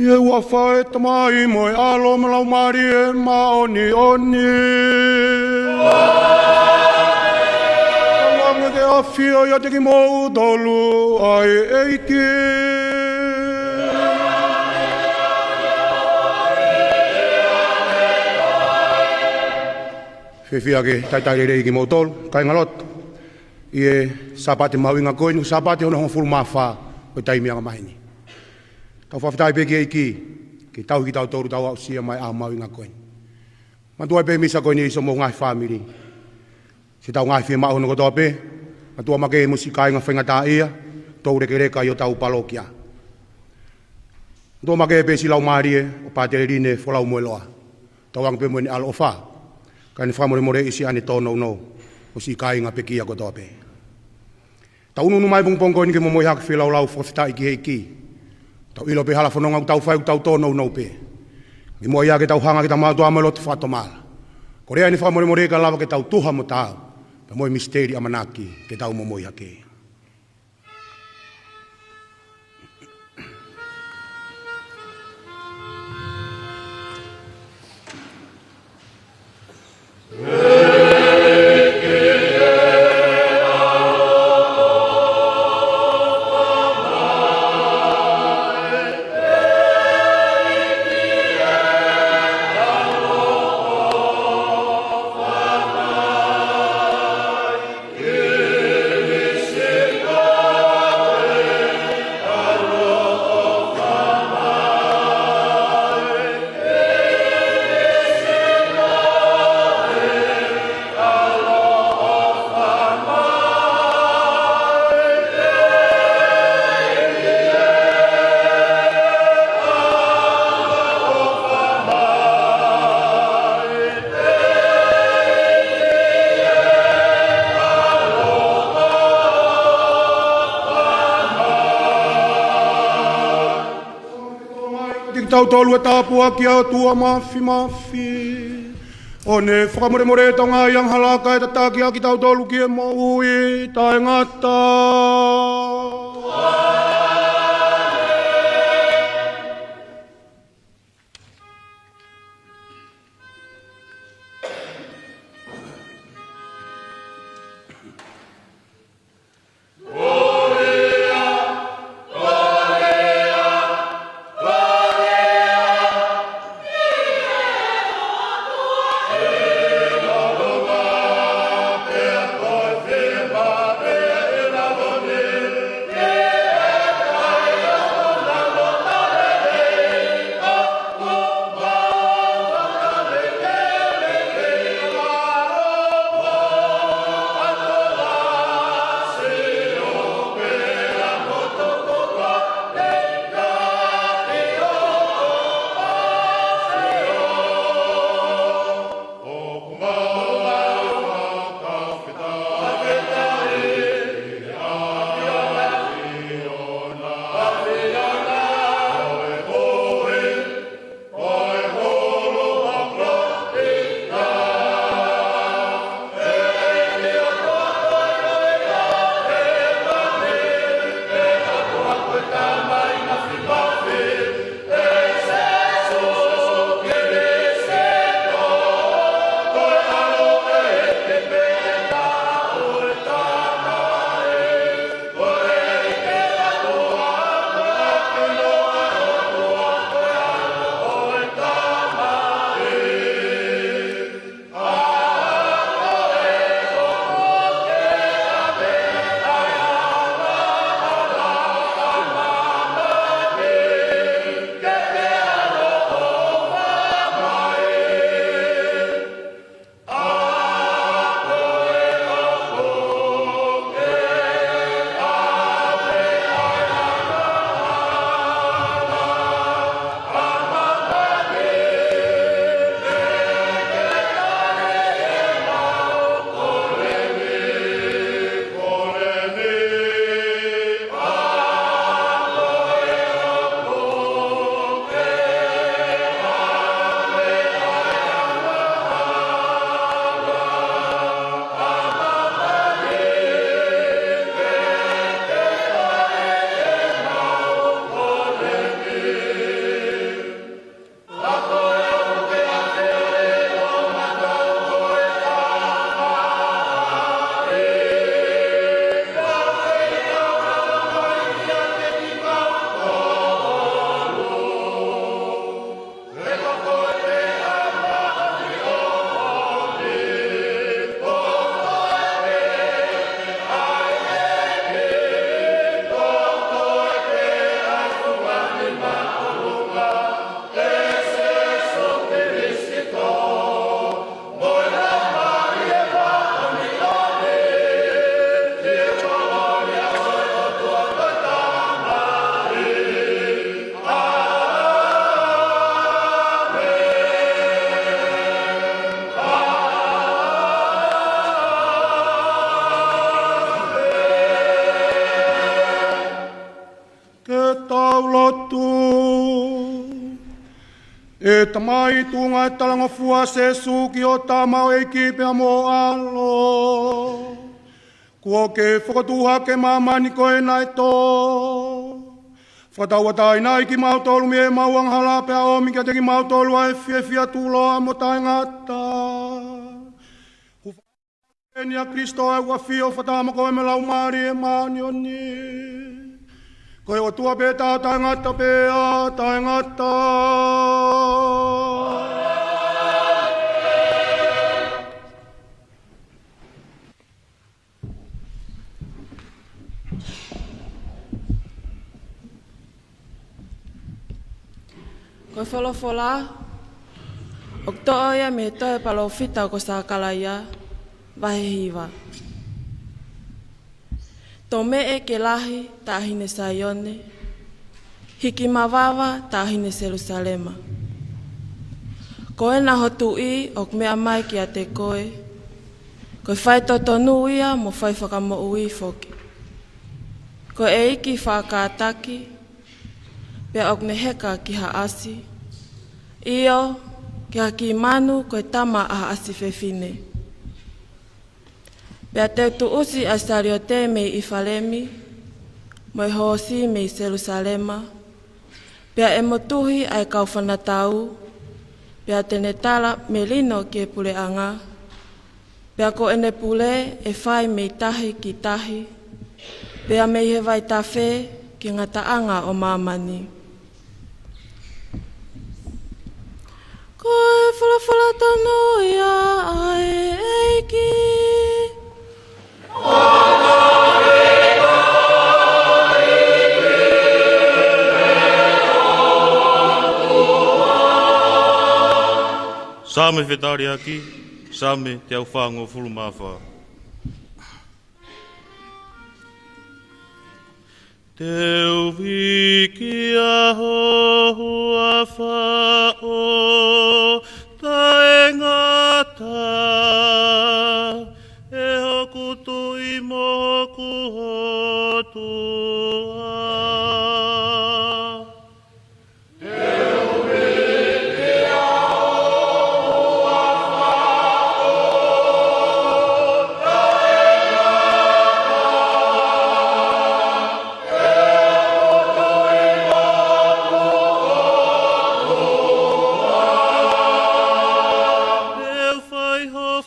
Ie ua whae tamai moe alo malau mari e maoni oni. Kawange te awhia ia te ki mou tolu ai eiki. Whiwhia ke taitai rei ki mou tolu, kai ngalot. Ie sapate mawinga koinu, sapate ona hong fulu mawha o taimi anga mahini. Tau whawhitai pe ki eiki, ki tau ki tau toru tau au sia mai a mawinga koinu. Matua pe misa koinu iso mo ngai whamiri. Si tau ngai whia mahono kotoa pe, matua make musikai ngā whaingata ia, tau reke reka i o tau palokia. Matua make pe si lau marie, o pātere rine wholau moeloa. Tau ang pe moe ni alo o wha, ka ni whamore more isi ane tōnou no, o si kai ngā pekia kotoa pe. Tau nunu mai pungpong koinu ke mo moe haki whilau lau whawhitai ki eiki. Tau ilo pe hala whanonga u tau whai u tau tōnou nou pe. Ki mua ia ke tau hanga ki ta mātua amelo te whatomala. Korea ni whamore more ka lava ke tau tuha mo tau. Pa moe misteri amanaki ke tau mo moe hake. Tau tolu e tāpua ki au tua mafi mafi. O ne whakamore more tonga iang halaka e tataki a ki tau tolu ki e moui tae ngata. Amen. E tamai tunga talanga fua se suki o tamau e ki pia mo alo. Kua ke whakatuha ke mamani koe nai tō. Whatawatai nai ki mautolu me mauang hala pia o mika te ki mautolu ai fia tuloa mo tai ngata. Enia Kristo ai wa fio whatama koe me lau maari e maani o ni. Koe o tua pe tā tai ngata pe a tai ngata. Koe wholofola, o toa ia me toe palo fita ko sa kalaia, wahe hiwa. Tō me e ke lahi ta ahine Saione, hiki mawawa ta ahine Jerusalema. Koe na hotu I o mea mai ki a te koe, koe whai totonu ia mo whai whakamo ui foki. Koe e iki whakataki, pea ok me heka ki haasi. Iyo, ki haki manu koe tama a haasi whewhine. Pea te tu usi a Sariote me I Falemi, mo hosi me I Jerusalema. Pea e motuhi ai kau whanatau, pea tene tala me lino ki e pule anga. Pea ko ene pule e whai me tahi ki tahi, pea me he vai tawhe ki ngata anga o mamani. Koe whalawhala tanu ia ai eiki. Same whetari aki, same te au whango fulumawha. Te uwiki a hohua whao, tae ngata, e hoku tui moku hotua.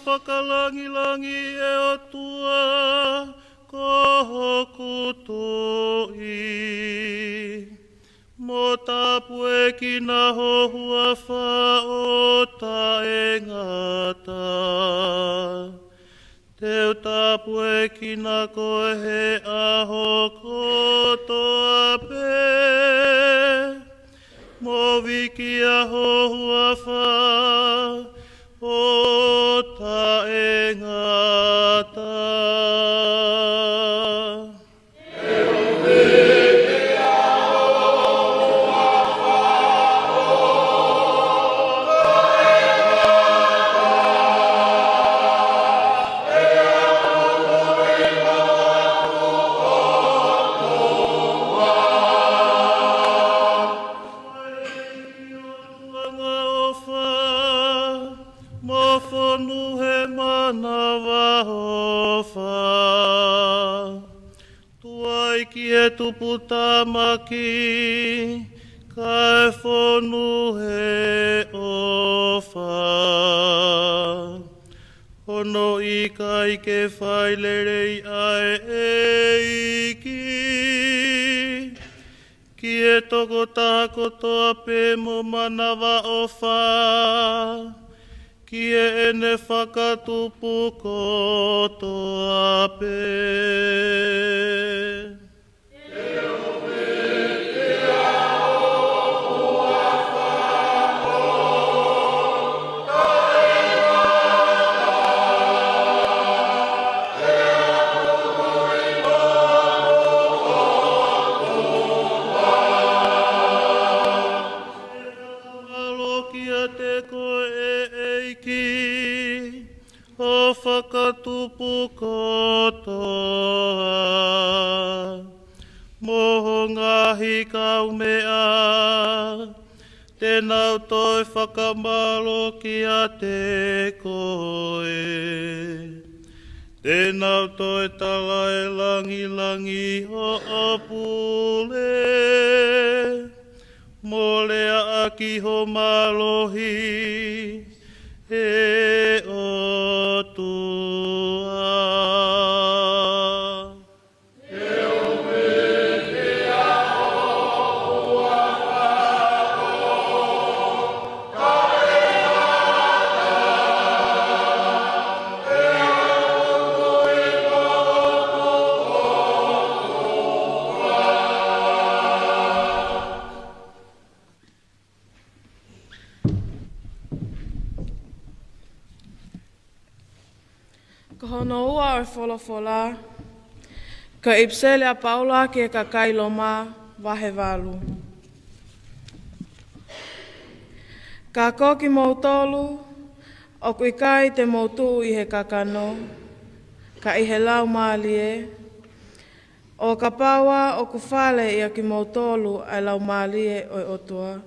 Whakalangi-langi e o tua, ko hoku tui. Mo tapu e ki na hohua whao tae ngata. Teu tapu e ki na koe he aho kotoa pe. Mo wiki a hohua whao, o tae ngata. Mofonu he mana wahofa. Tuai ki e tupu tamaki, ka e whonu he ofa. Hono I kai ke whailerei ai e iki. Ki e toko taha kotoa pe mo mana wahofa. Ki e ene whakatupu kotoa pe. O whakatupu kotoa, moho ngahi kau mea, Tēnau toi whakamalo ki a te koe. Tēnau toi tala e langi o apule. Mo lea aki ho malohi e o tua. Ka hono ua o wholofola, ka ipsele a paula ke ka kailoma wahe walu. Ka koki mautolu, o kui kai te mautu i he kakano, ka i he lau maalie, o ka paua o ku whale i a ki mautolu ai lau maalie o otua.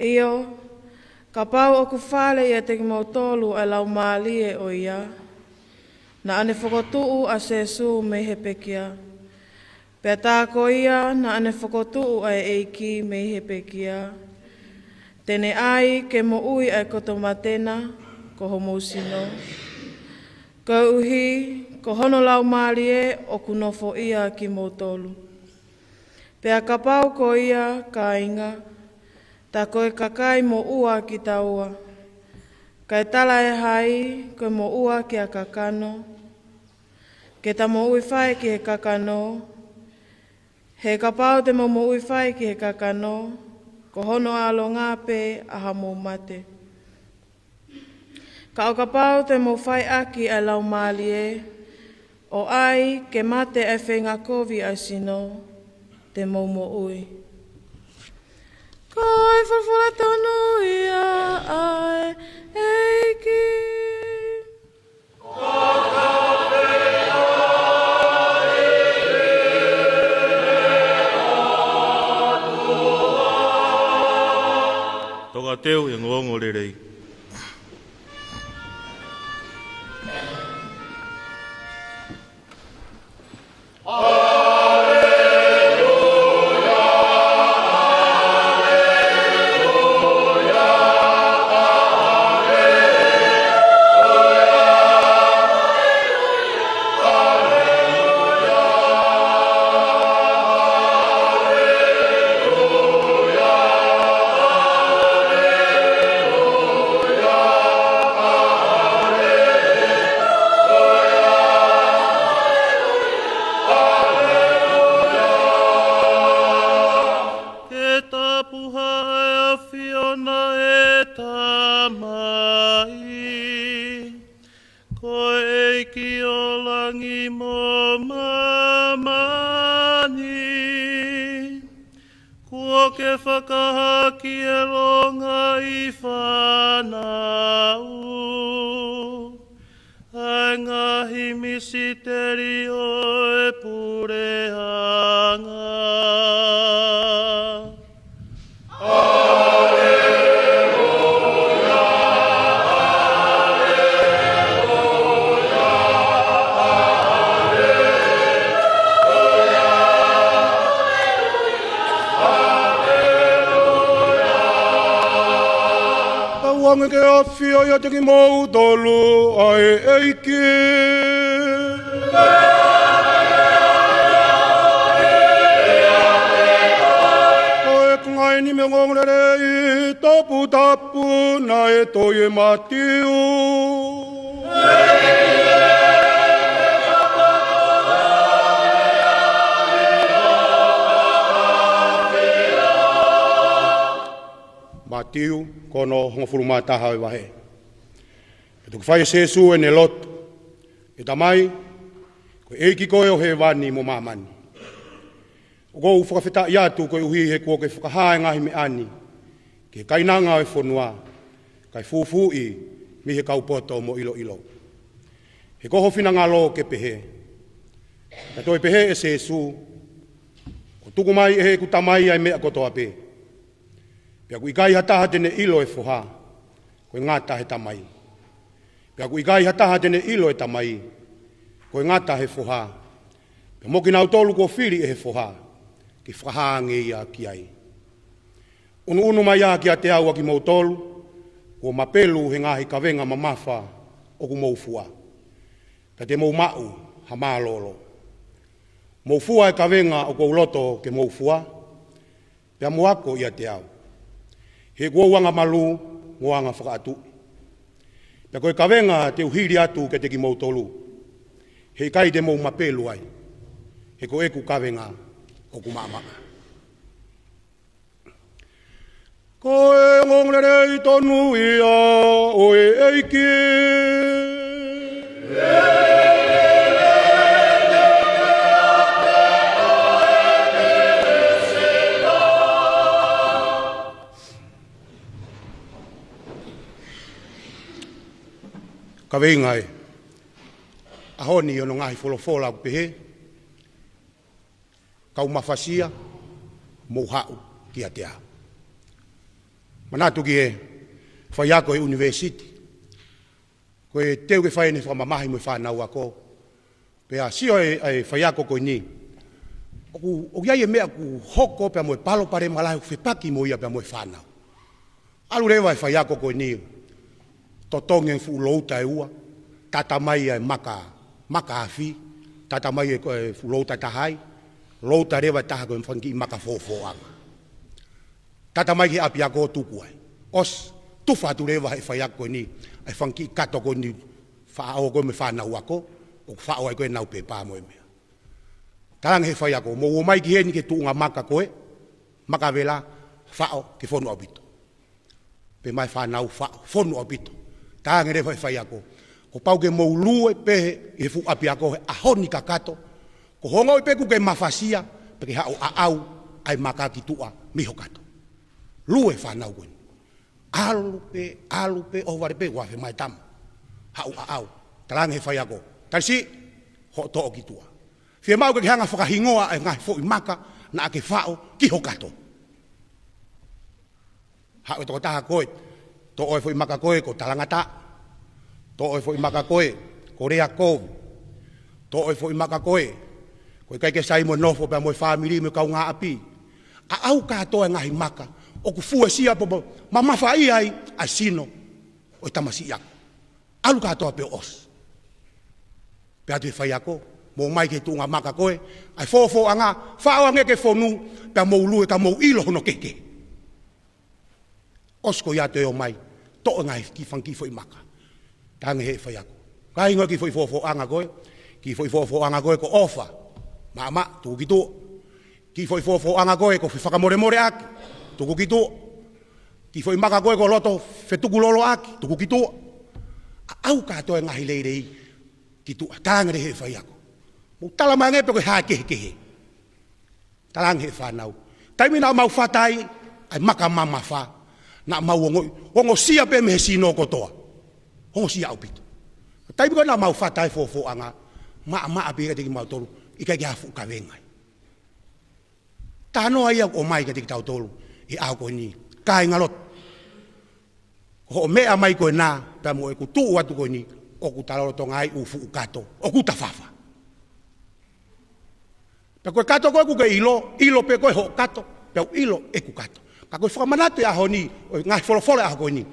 Iyo, ka pau o ku whale i a te ki mautolu ai lau maalie o ia, na ane whakotuu a sesu me he pekia. Pea tāko ia na ane whakotuu ai eiki me he pekia. Tene ai ke mo ui ai koto matena, ko homousino. Ko uhi, ko hono lau maalie o ku nofo ia ki mautolu. Pea ka pau ko ia ka inga, ta koe kakai mo ua ki taua. Kai tala e hai, koe mo ua ki a kakano. Ke ta mo ui whai ki he kakano. He ka pau te mo ui whai ki he kakano. Ko hono alo ngāpe a hamo mate. Ka o ka pau te mo whai aki a lau maalie. O ai ke mate e whenga kovi a sino. Te mo ui. Kai whawhara tonu ia ai eiki. Toka teu e ngongo rerei. Ke whakahaki e longa i whanau. Ai ngahi misiteri o e pureanga. Wanga ke awhia ia te ki mautolu ai eiki. Koe kungai ni me ngongere i tapu na e toi e matiu. Matiu, kono hongo furuma taha e wahe. E tuku whai sesu e ne lotu. E tamai, koe eiki koe o he wani mo mamani. O kou whakawhita i atu koe uhi he kua ke whakahae ngahi me ani. Ke kainanga e whanua, kai fufui mi he kaupoto mo ilo ilo. He koho whina ngalo ke pehe. Ka toi pehe e sesu, ko tuku mai e he kutamai ai mea kotoa pe. Pea ku ikai hataha tene ilo e foha, koe ngata he tamai. Pea ku ikai hataha tene ilo e tamai, koe ngata he foha. Pea moki nau tolu ko whiri e he foha, ki whakahange ia ki ai. Unu mai ia ki a te aua ki mau tolu, ko mapelu he ngahi kawenga mamafa o ku mau fua. Pea te mau mau ha mālolo. Mau fua e kawenga o kou loto ke mau fua, pea moako ia te au. He kuauanga malu, ngoanga whakaatu. Pea koe kawenga te uhiri atu ke te ki mau tolu. He kai te mau mapelu ai. He ko eku kawenga o ku maamaa. Koe ngongrere i tonu ia o e eiki. Ka wenga e. Ahoni ono ngahi wholofola ku pehe. Kau mafasia, mou hau ki a te au. Manatu ki e whaiako e university. Koe teu ke whaene whamamahi mo whanau ako. Pea sio e whaiako koe ni. O iai e mea ku hoko pea mo e palo pare malahi ku whepaki mo ia pea mo e whanau. Alu rewa e whaiako koe ni. Totonge fu louta e ua. Tata mai e maka afi. Tata mai e fu louta tahai. Louta rewa taha koe mwhanki maka fofo anga. Tata mai ki api ako tuku ai. Os tufa atu rewa e whaiako koe ni. Ai whanki kato koe ni whaao koe me whanau ako. O whaao ai koe nau pe pā moe mea. Tarang he whaiako. Mo o mai ki he ni ke tuunga maka koe. Maka vela whao ke whonu abito. Pe mai whanau whao whonu abito. Tarang he rewa e whaiako. Ko pau ke mou lue pehe e fu api ako he ahoni kakato. Ko hongo i peku ke mafasia. Pe ke hao au ai maka ki tua miho kato. Lue whanau koe. Alu pe, o ware pe, wafe mai tam. Hau au. Tarang he whaiako. Tarisi, ho to'o ki tua. Fia mau ke hanga whakahingoa e ngai fo i maka na ake whao ki ho kato. Hau e toko taha koe. To'o e fo i maka koe ko talangata. To'o e fo i maka koe ko rea kovu. To'o e fo i maka koe. Koe kai ke sai mo nofo pe mo i whamiri me kau ngā api. A au katoa ngahi maka. O ku fua sia po mamafa ai a sino o tamasi ako. Alu katoa pe os. Pe atu e whaiako. Mo mai ke tunga maka koe. Ai fofo anga. Whao ange ke whonu. Pe mou lue ka mou ilo hono keke. Os ko ia te o mai. To'o ngai ki whanki fo i maka. Tange he whaiako. Ka ingo ki fo i fofo anga koe. Ki fo i fofo anga koe ko ofa. Mama, tuku ki tuo. Ki fo i fofo anga koe ko whakamore more aki. Tuku ki tuo. Ki fo i maka koe ko loto whetuku lolo aki. Tuku ki tuo. Au katoa ngahi leirei. Ki tuo. Tange he whaiako. Mo tala mange pe koe haa kehe. Talang he whanau. Taimi na mau whatai. Ai maka mama wha. Na mau ongoi. Ongo sia pe me he sino kotoa. Ongo sia au pito. Taimi koe na mau whatai fofo anga. Maa pika teki mau tolu. Ika ki hafu ka wengai. Tano ai o mai ka teki tau tolu. I au koe ni. Kai ngalot. Ho mea mai koe nā. Pea mo e ku tuu atu koe ni. O ku taloroto ngai ufu ukato. O ku tafafa. Pea koe kato koe ku ke ilo. Ilo pe koe ho kato. Pea ilo e ku kato. Ka koe whakamanatu e aho ni. Ngai wholofole aho koe ni.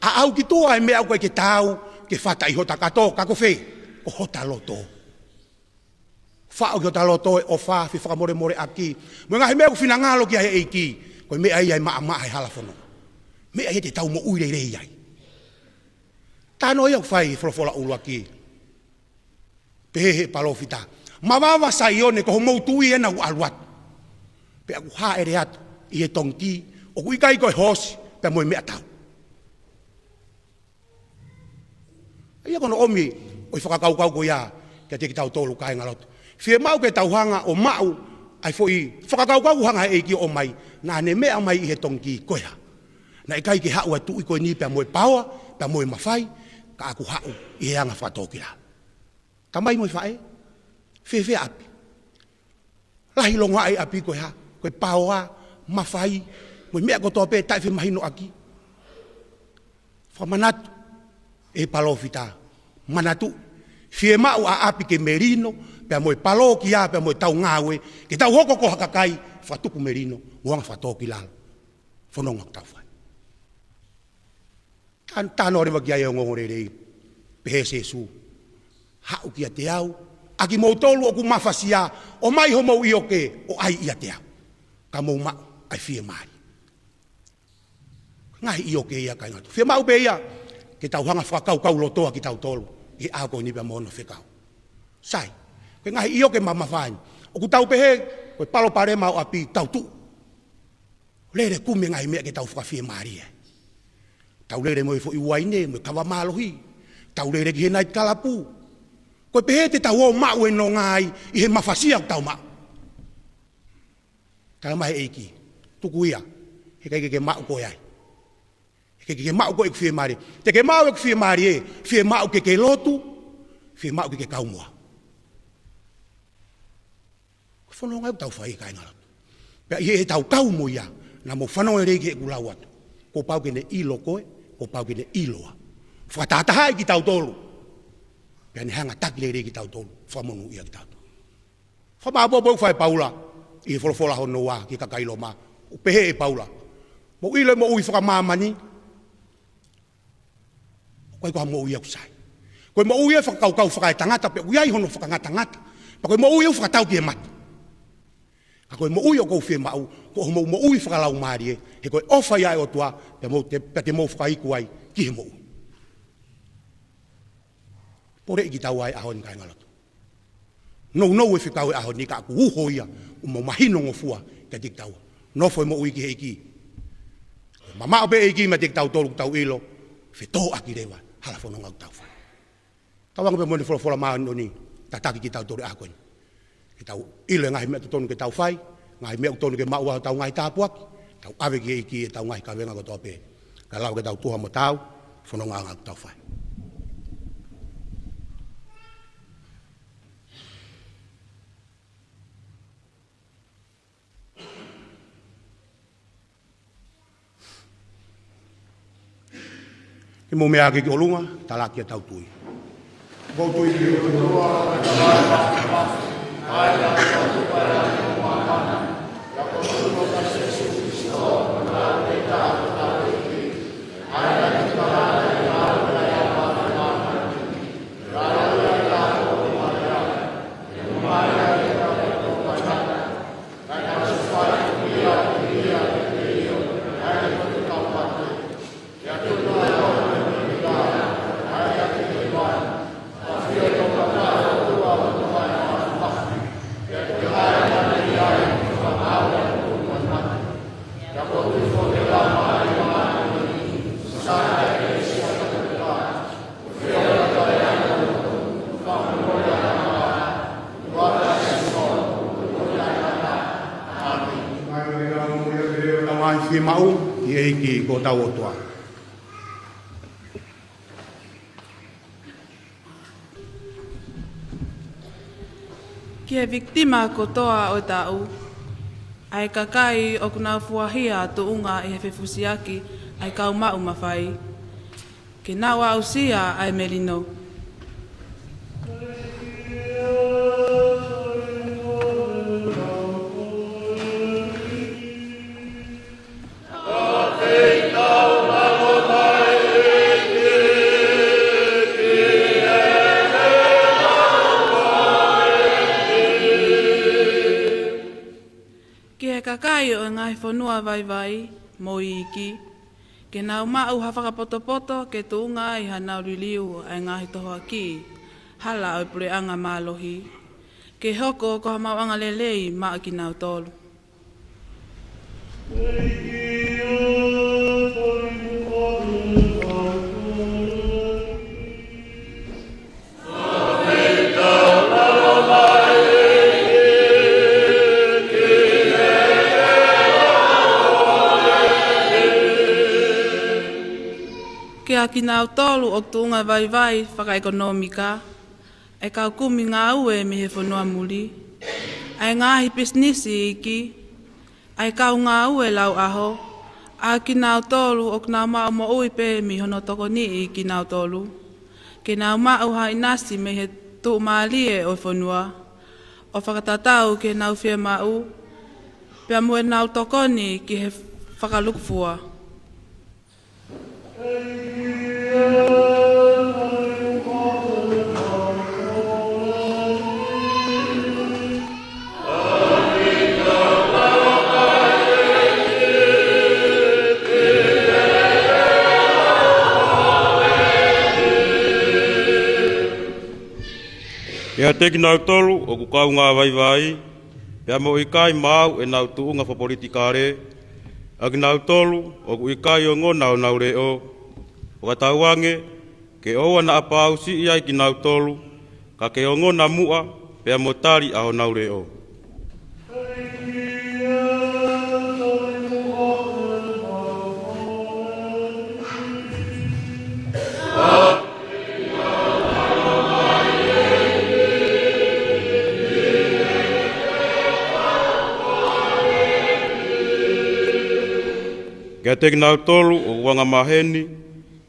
A au ki tua e mea koe ke tau. Ke whata i hota kato. Ka koe whee. O hota loto. Whao ki hota loto e o wha. Fi whakamore more aki. Mo ngahi mea ku whina ngalo ki ai eiki. Koe mea ai maa ai halafono. Mea he te tau mo uire rei ai. Tano ia whai wholofola ulu aki. Pehe palofita. Mawawa sa ione ko mou tui ena u aluat. Pe aku haa ere atu. I he tongki. O ku ikai koe hosi. Pe moe mea tau. Ia kono omi. Oi whakakau ko ia. Kia teki tau tolu kai ngalotu. Fie mau ke tau hanga o mau. Ai foi whakakau hanga eiki o mai. Nā ne mea mai i he tongki koea. Na ikai ke hau atu i koe ni pia moe paua. Pia moe mawhai. Ka aku hau i he anga whatokira. Tamai moe whae. Whewhe api. Lahi longa ai api koe ha. Koe paua, mawhai, mo mea ko tope tai fe mahino aki fa manatu e palo fita manatu fie mau a api ke merino pe mo palo ki a pe mo tau ngawe ke tau hoko ko hakakai fa tupu merino wang fa to kilal fonong ak tau fa kan tano re magia yo ngore re pe sesu ha u ki te au aki mo tolu ku mafasia o mai ho mo ioke o ai ia te au ka mo ma ai fie mai ngai ioke ia kai ngatu fie mau be ia ke tau hanga fa kau lotoa ki tau tolu e a ko ni pe mo no fe kau sai ke ngai ioke mama fai o ku tau pe he ko palo pare mau api tau tu lere ku me ngai me ke tau fa fie mai tau lere mo fo i waine mo kawa malohi tau lere ki nai kalapu ko pe te tau o ma we no ngai i he mafasia tau ma kala mai eiki tukuia he kai ke ma ko ai ke ma ko e fie mari te ke ma o fie mari e fie ma o ke lotu fie ma o ke kaumwa ko fono ngai tau fai kai ngala pe e tau kaumo ia na mo fano e rege ku lawat ko pau ke ne ilo koe ko pau ke ne iloa fa tata hai ki tau tolu pe ne hanga tak le rege tau tolu fa monu ia ki tau fa ba bo fai paula i fola ho noa ki ka kailo ma o pe e paula mo ile mo ui fa mamani ko ko mo ia usai ko mo ia fa kau fa tangata pe uai hono fa ngata pa ko mo ia fa tau ki mat ko mo uio ko fe mau ko mo ui fa lau mari e ko ofa ia o tua te mo fa i kuai ki mo pore i tau ai ahon kai ngalo no e fi kau ahon ni ka ku ho ia mo mahino ngofua ke tik tau no foi mo ui ki heki mama obe e ki ma tik tau tolu tau ilo fe to akirewa hala fono ngau tau fa tawang be mo ni fola ma no ni tataki ki tau tolu akon ki tau ilo ngai me tonu ke tau fai ngai me tonu ke ma wa tau ngai tapuak tau ave ki tau ngai ka venga ko tope ka lau ke tau tuha mo tau fono ngau tau fai ki mo mea ki olunga talaki tau tui ko tui ki olunga ki mau ki e ki ko tau o toa. Ki e viktima ko toa o tau, ai kakai o kuna fuahia to unga i he whewhusiaki ai kau mau mawhai. Ke nawa usia ai merino. Kakai o ngai whanua vai mo iki. Ke nau mau hawhakapoto ke tuunga i hanau riliu ai ngahi tohoa ki. Hala o pure anga mālohi. Ke hoko ko hamau anga lelei maa ki nau tolu. Ki nau tolu o tuunga vai whakaekonomika, e kau kumi ngā ue me he whanua muri, ai ngahi pisnisi iki, ai kau ngā ue lau aho, A ki nau tolu o kina mau mo ui pe mi hono toko ni I ki nau tolu. Ki nau mau hai nasi me he tu maalie o whanua. O whakatatau ke nau whia mau. Pea mue nau tokoni ki he whakalukfua. Ia teki nau tolu o ku kau ngā vai, pia mo ikai mau e nau tuunga wha politikare, agi nau tolu o ku ikai o ngō nau reo, o ka tauange, ke oua na apau si iai ki nau tolu, ka ke o ngō na mua, pia mo tari aho nau reo. Kia teki nau tolu o wanga maheni,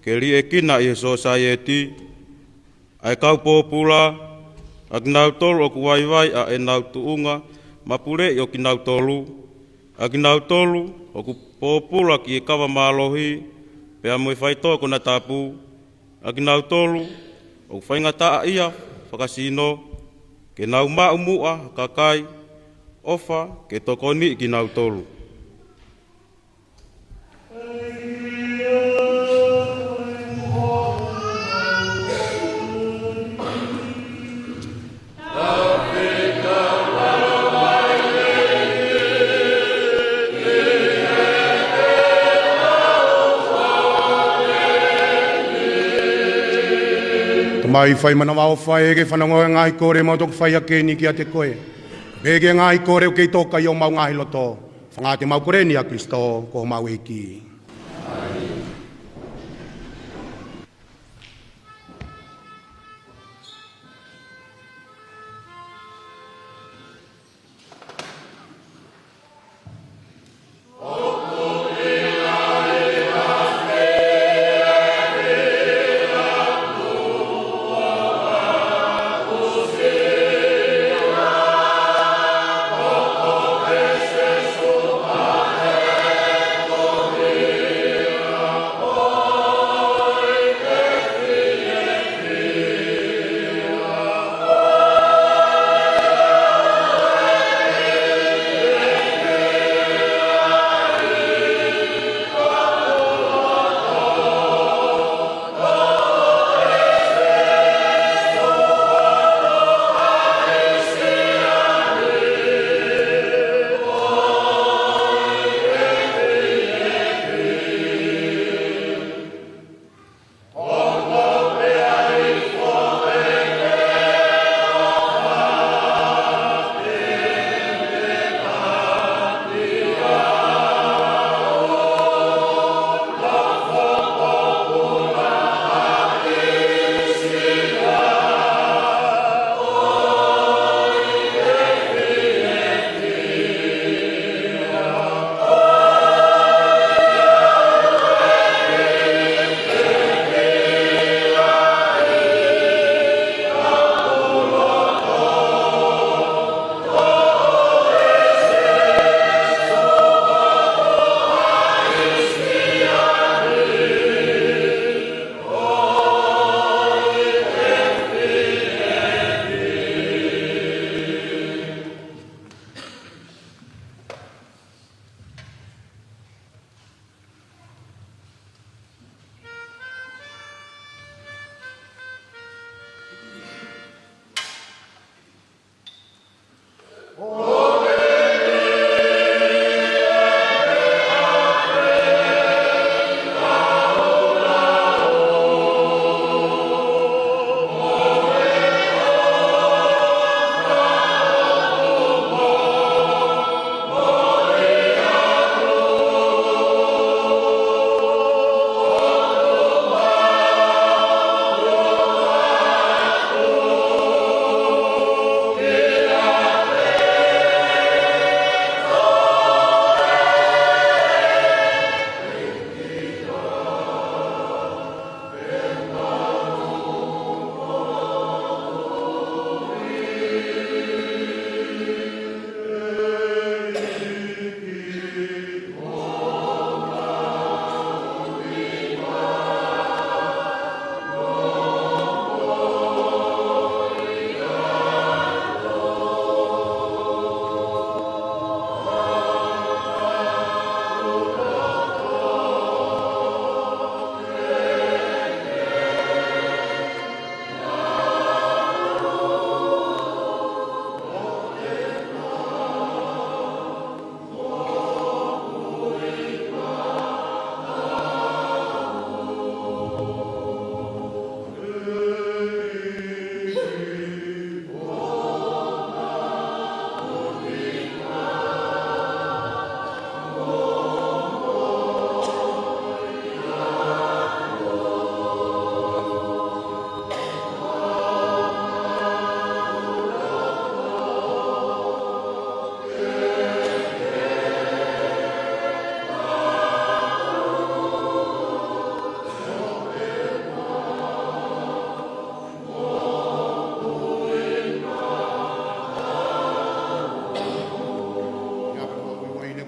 ke ri e kina I he society, ai kau pōpula, a ki nau tolu o ku waiwai a e nau tuunga, mapure I o ki nau tolu, a ki nau tolu o ku pōpula ki e kawa mālohi, pea mo I whaitoa kona tapu, a ki nau tolu o ku whaingataa ia, whakasino, ke nau maumua, kakai, ofa, ke tokoni ki nau tolu. Mai whai mana wao whai ege whanangoa ngai kore mo tok whai ake ni ki a te koe. Bege ngai kore o kei toka I o mau ngai loto. Whanga te mau kore ni a Kristo ko mau eki.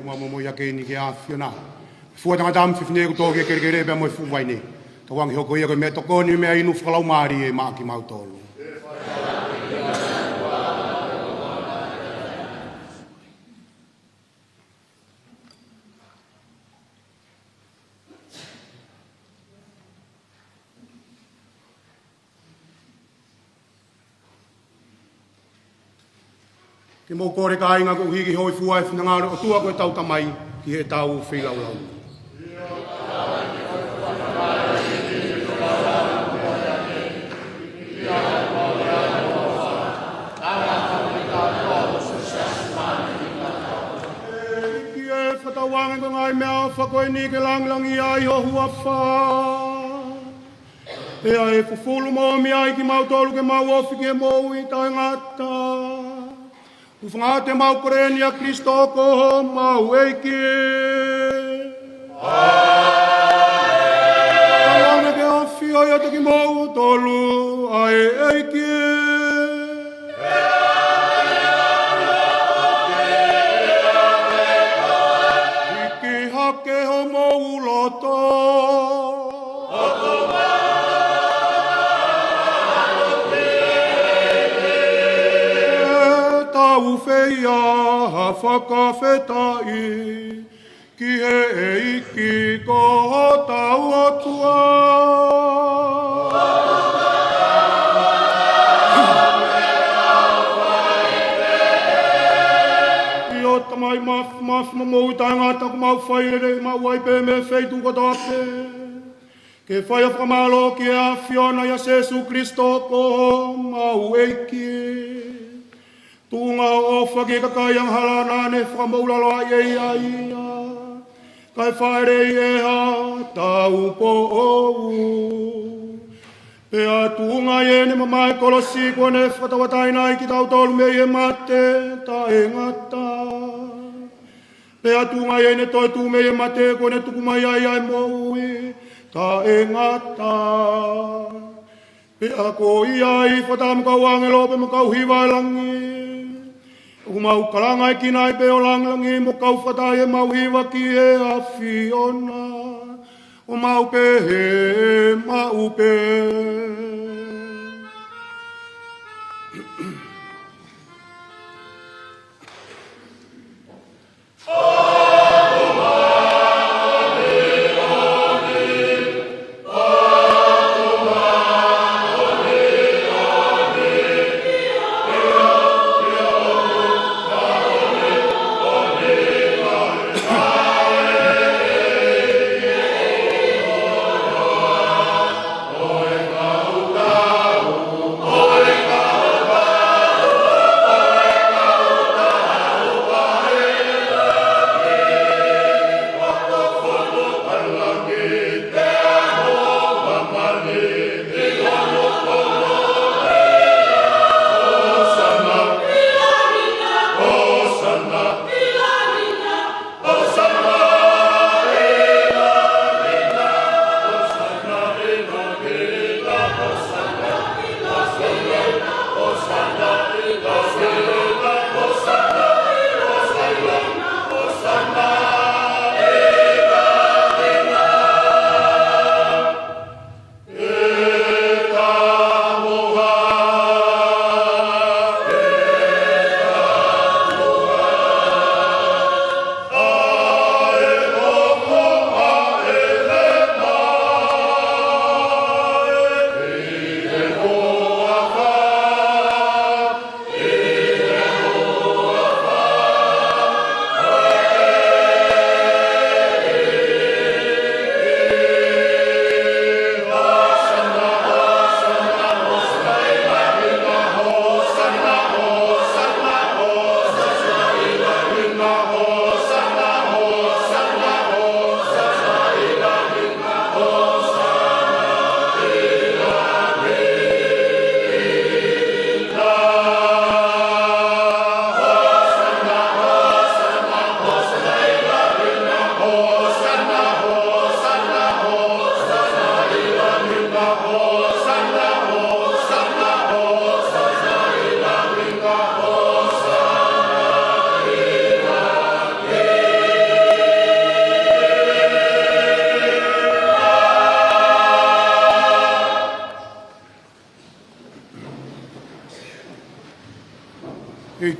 kuma mo ya ke ni ke a fiona fu ta dam fi ne to ke ke be mo fu vai ni to wang ho ko ye me to ko ni me inu flau mari e ma ki mau tolu Ke mo kore ka inga ko hiki hoi fuai fina ngāre o tua koe tau tamai ki he tau whilau lau. Ki e whatawanga ko ngai mea whakoe ni ke langlangi ai ho hua wha. E ai fufulu mo mi ai ki mau tolu ke mau ofi ke mo i tai ngata. Ufanga te mau koreni a Kristo ko mau eike. Amen. Ke afi ai ata ki mau tolu ai eike. Iki hake ho mau loto. Ufeia ha whakawhetai ki he iki ko tau atua. I o tamai maf mo i tai ngata ko mau whaere mau waipe me wheitu ko tape. Ke whai a whamalo ki a Fiona ia Jesu Christo ko mau eiki. Tunga o whake kakaiang halana ne whakamoulalo a ia ia. Kai whaere e ha tau po ou. Pea tunga e ne mamai kolosi kua ne whatawataina i ki tau tolu me e mate ta e ngata. Pea tunga e ne toi tu me e mate kua ne tukumai ai ai moui ta e ngata. Pea ko iai whatamka wangelo pe makau hiwa langi. O mau kalanga i kina i peo langlangi mo kau whatai e mau hiwa ki e a Fiona. O mau pe he mau pe.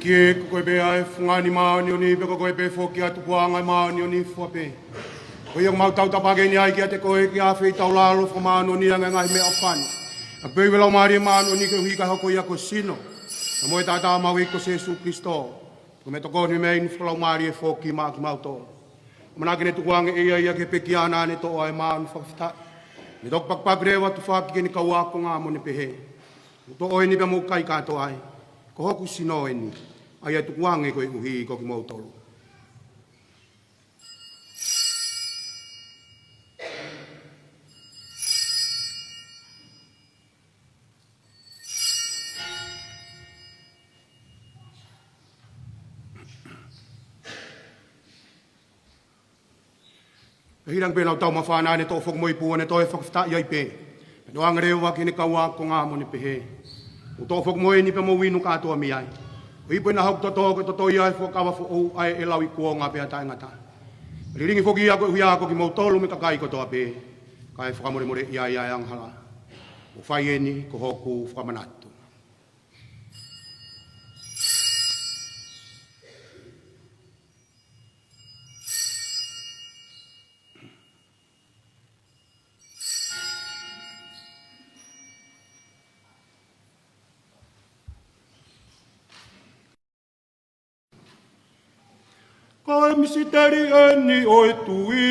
kie koe be ai fungani maoni oni be koe be foki atu puanga maoni oni fuape. Koe yung mau tau tapage ni ai kia te koe ki a whi tau lalo fa maoni oni anga ngai me afani. A pe wela mari maoni oni ke hika hoko ia ko sino. Na moe tata mau iko se Jesu Kristo. Ko me toko ni me in flau mari e foki ma ki mau to. Manake ne tukuange ia ke peki ana ne to ai maoni fa ni tok pakpak rewa tu faki ke ni kaua ko nga mo ni pehe. To oi ni pe mo kai ka to ai. Ko hoku sino ni. Ai atu kuange ko uhi ko ki mo tolu. Hirang pe na tau mafana ne to fok moi pu ne to e fok sta yai pe. No ang rewa ki ni kaua ko nga mo ni pehe. To fok moi ni pe mo winu ka to mi ai. Ipo na hok to ia fo ka fo o ai e lawi ko nga pe ata ngata. Riringi fo ia ko hia ko ki mo tolu me ka kai ko to ape. Kai fo ka mo ia yang hala. O fai ni ko hoku fo manatu. Kai misiteri eni oi tui.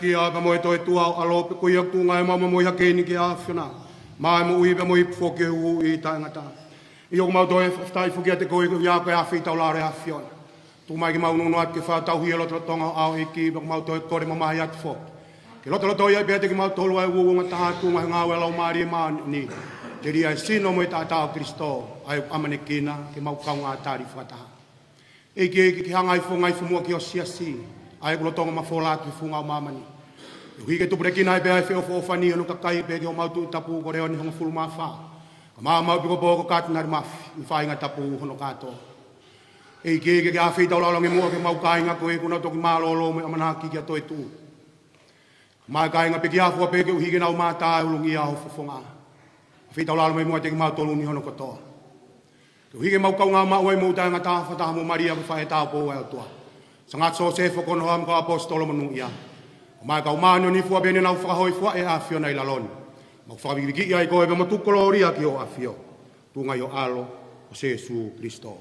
Ki a mo to tu alo pe ko yak tu ngai ma mo ya ke ni ki a fina ma mo ui be mo i fo ke u i ta ngata i o ma do e stai fo ke te ko ya ko a fi ta la re a fion tu mai ki ma no at ke fa ta hu lo tonga a i ki ma to ko re ma ya fo ke lo to ya be te ki ma to lo u ngata tu ma nga we lo mari ma ni te ria sino mo ta ta Kristo ai amane kina ke ma ka nga ta ri fa ta e ke hanga i fo ngai fo mo ki o sia si ai ko tonga ma fola ki funga mamani hui ke tu breki nai be ai fe o fani no ka kai be o mautu tapu ko re oni hong fulu ma fa ma ma bi ko bo ko kat nar ma fa inga tapu hono ka to e ke a fi tau la nge mo ke mau kai nga ko e ko no to ki ma lo lo me mana ki ke to e tu ma kai nga pe ki a fo pe ke hui ke na ma ta lu ngi a ho fonga fi tau la me mo te ki ma to lu ni hono ko to hui ke mau ka nga ma o mo ta nga ta fa ta mo maria ko fa e ta po wa to sangat so se fo kono am ko apostolo manu ia ma ka umano ni fu bene na fa hoi fu e afio na ilalon ma fa bi gi ai ko e mo tu koloria ki o afio tu nga yo alo o Jesu Kristo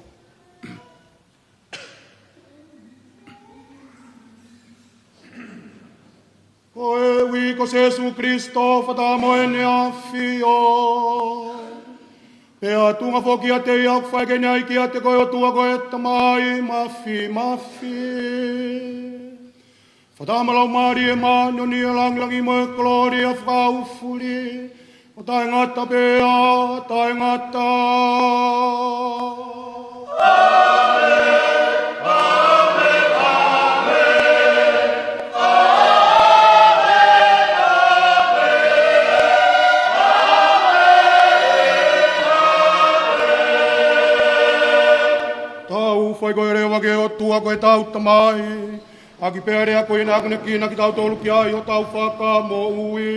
o e wi ko Jesu Kristo fa ta mo en afio e a tu nga fo ki ate ia fa ke nei ki ate ko tu ko et mai mafi Fadama lau Maria ma noni lang langi mo gloria frau fuli o tai ngata bea tai ngata tau fai ko rewa ke o tua ko tau tamai Aki pere a koe nākune ki na ki tau tolu ki ai o tau whaka mo ui.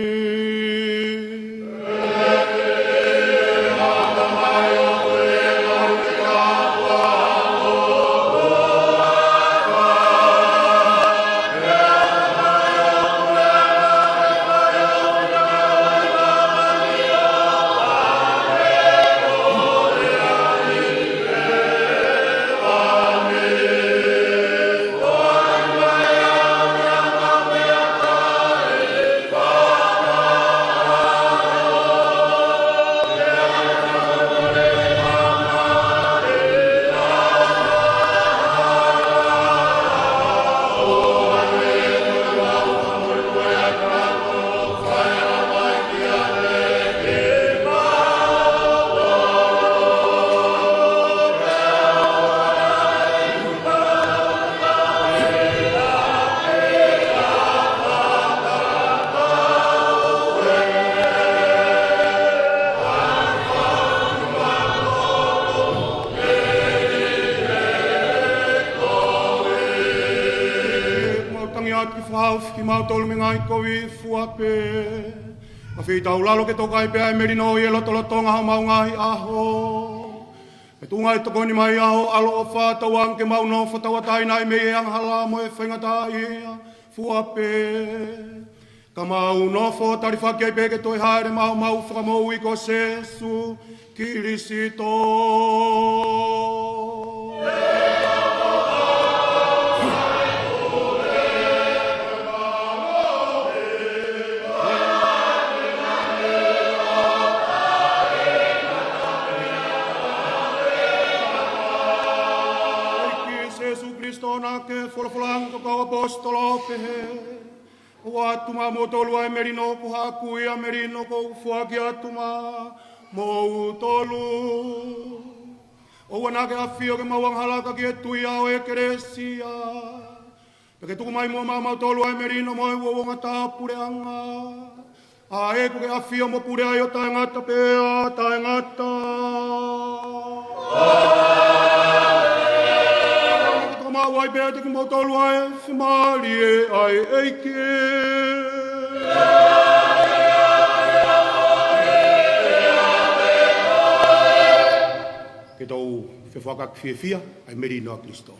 at ki whaaf ki mautolu me ngai kowi fuape. Ma whitau lalo ke tokai pe ai merino i lotolotonga hau maungahi aho. E tunga e tokoni mai aho alo o whātawang ke mauno whatawatai nai me e ang hala mo e whengata ia fuape. Ka mau no fo tari whake pe ke toi haere mau mau whakamou i ko Sesu Kirisito. Ke folofolang ko kau apostolo pehe. O atuma mo tolu ai merino ko haku ia merino ko fuaki atuma mo tolu. O wana ke afio ke mawang halaka ke tuia o e keresia. Peke tuku mai mo mau tolu ai merino mo e wonga tapure anga. A e ko ke afio mo pure ai o taengata pea taengata. Wai bea te ki motolu ai whimari e ai eike. Ke tau whewhakak whiewhia ai merino a Kristo.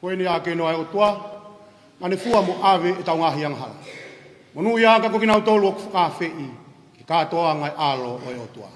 Koe ni a keno ai o toa, ane fua mo ave e tau ngahi ang hala. Monu ia ka kokina o tolu o whakawhi i, ki katoa ngai alo o e o toa.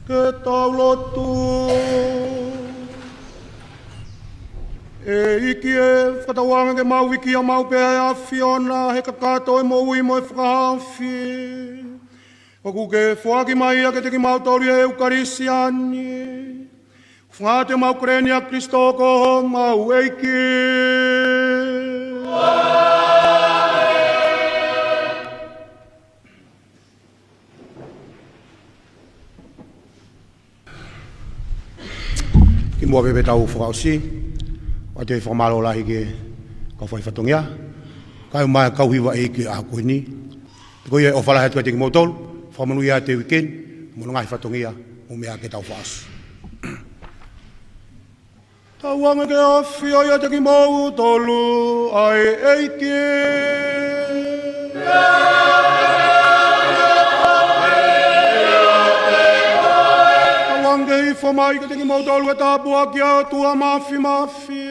ke tau lotu e iki e whakatawanga ke mau wiki a mau pe a Fiona he kakato e mo ui mo e whakawhi o ku ke whaki mai a ke te ki mau tori e Eukarisiani whate mau kreni a Kristoko mau eiki Ki mua bebe tau whakausi, wa te whamalo lahi ke kau whai whatongia, kai mai kau hiwa e ke a koe ni, ko ia o whalahe tua te ki motol, whamanu ia te weekend, mono ngai whatongia, o mea ke tau whaas. Tauanga ke awhi ai a te ki motolu, ai eike. Whamai ke te ki mautolu e tāpua ki a tua mawhi.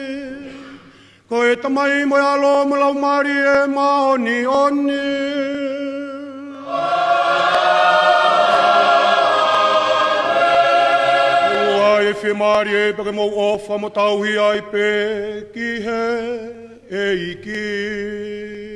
Ko e tamai mo alo mo lau mari e maoni oni. Ua e whi mari e pake mo ofa mo tauhi ai pe ki he e iki.